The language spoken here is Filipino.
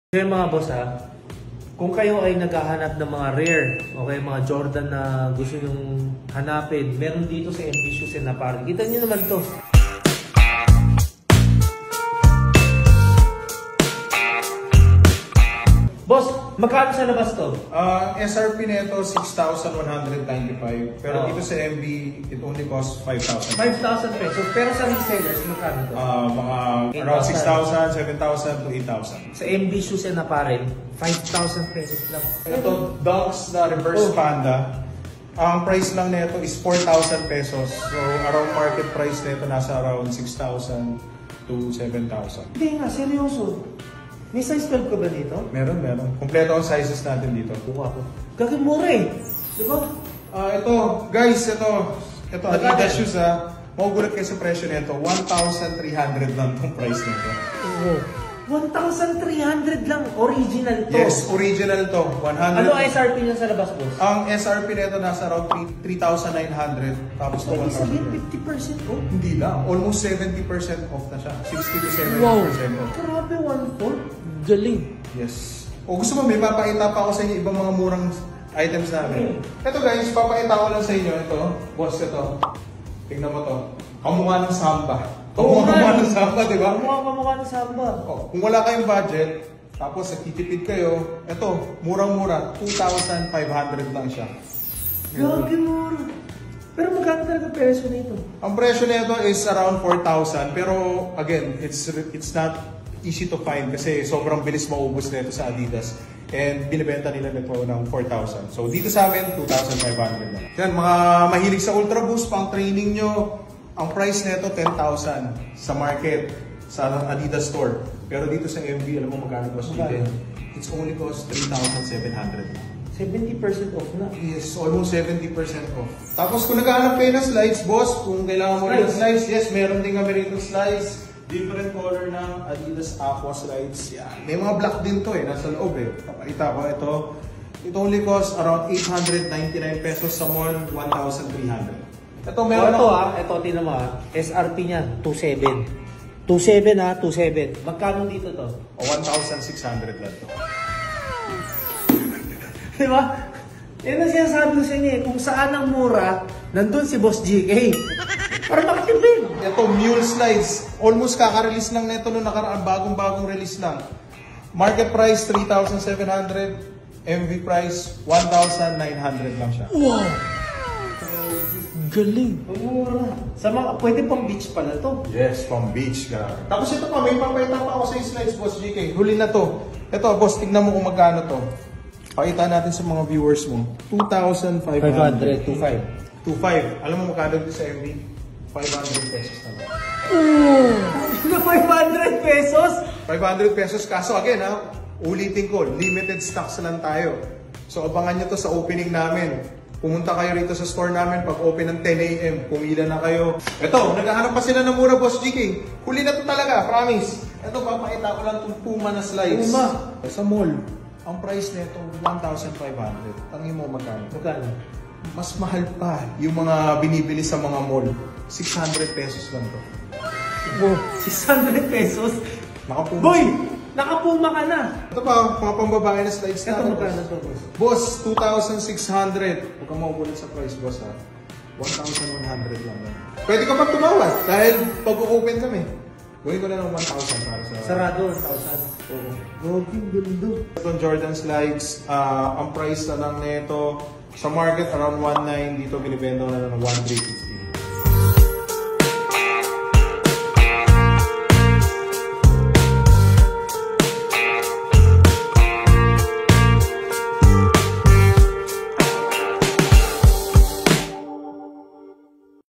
Kaya mga boss kung kayo ay naghahanap ng mga rare o kaya mga Jordan na gusto nyong hanapin, meron dito sa MB Shoes and Apparel. Kita nyo naman to. Boss, magkano sa labas to? SRP nito 6,195. Pero dito sa MB, it only costs 5,000. 5,000 pesos. Pero sa resellers, magkano to? Mga around 6,000, 7,000 to 8,000. Sa MB Shoes and Apparel, 5,000 pesos lang. Ito, Dunks na reverse panda. Ang price lang nito is 4,000 pesos. So, around market price nito nasa around 6,000 to 7,000. Hindi nga, seryoso. May size 12 ka ba dito? Meron. Kompleto ang sizes natin dito. Buka ko. Gagawin mura eh. Diba? Ito, guys, ito Adidas shoes magugulat kayo sa presyo nito. 1,300 lang itong price nito. Oo. 1,300 lang. Original to. Yes, original to. 100. Ano SRP niya sa labas, boss? Ang SRP nito nasa around 3,900. Tapos na 1,000. 50% off? Hindi lang. Almost 70% off na siya. 60 to 70% Wow. off. Grabe, 1/4. Galing. Yes. O gusto mo, may papakita pa ako sa inyo ibang mga murang items namin. Ito guys, papakita ko lang sa inyo. Ito, boss, ito. Tingnan mo to. Kamukha ng samba. Kamukha ng samba, di ba? Kamukha ng samba. Oh, kung wala kayong budget, tapos nagtitipid kayo, ito, murang-mura, 2,500 lang siya. Grabe, mura. Pero magkano talaga presyo nito? Ang presyo nito is around 4,000, pero again, it's not easy to find kasi sobrang bilis maubos nito sa Adidas. And binibenta nila nito ng 4,000. So dito sa amin, 2,500 lang. Yan, mga mahilig sa Ultra Boost, pang training nyo, ang price nito 10,000 sa market, sa Adidas store. Pero dito sa MV, alam mo magkano cost dito? It's only cost 3,700. 70% off na. Yes, almost 70% off. Tapos kung naghahanap kayo ng slides, boss, kung kailangan mo rin ng slides, yes, meron din kami rito slides. Different color ng Adidas Aqua slides. Yan. May mga black din to nasa loob Papakita ko ito. It only costs around 899 pesos sa mall, 1,300. Ito meron Ito, tinan mo SRP niya, 2,700. 2,700 2,700. Magkano dito to? O 1,600 lang to. Diba? Yan ang sinasabi ko sa inyo kung saan ang mura, nandun si Boss GK. Para makatipid. Ito, mule slides. Almost kaka-release lang nito nung nakaraan. Bagong release lang. Market price, 3,700. MV price, 1,900 lang siya. Wow! Galing. Mura. Sa mga, pwede pang beach pala to. Yes, from beach ka. Tapos ito pa, may papayta pa ako sa slides, Boss GK. Huli na to. Ito, boss, tignan mo kung magkano to. Pakita natin sa mga viewers mo. 2,500. 2,500. Alam mo magkano dito sa MV? 500 pesos na lang. Na 500 pesos? 500 pesos. Kaso again ulitin ko, limited stocks lang tayo. So abangan nyo to sa opening namin. Pumunta kayo rito sa store namin pag open ng 10 AM. Pumila na kayo. Ito, naghahanap pa sila ng mura, Boss GK. Huli na to talaga, promise. Ito, papakita ko lang itong Puma na slides. Puma? Sa mall. Ang price nito, 1,500. Tangin mo magkano? Magkano? Mas mahal pa yung mga binibili sa mga mall. 600 pesos lang to. Wow, 600 pesos? Nakapuma. Boy! Nakapuma ka na! Ito pa, mga pambabae na slides na. Ito magkano to, boss? Boss, 2,600. Huwag kang maugulit sa price, boss 1,100 lang yan. Pwede ka pa tumawad dahil pag-open kami. Gawin ko na ng 1,000 para sa... Sarado, 1,000. Oo. Gawin, ganda. Itong Jordan slides, ang price na lang nito sa market around 1,900. Dito binibenta ko na ng 1,350.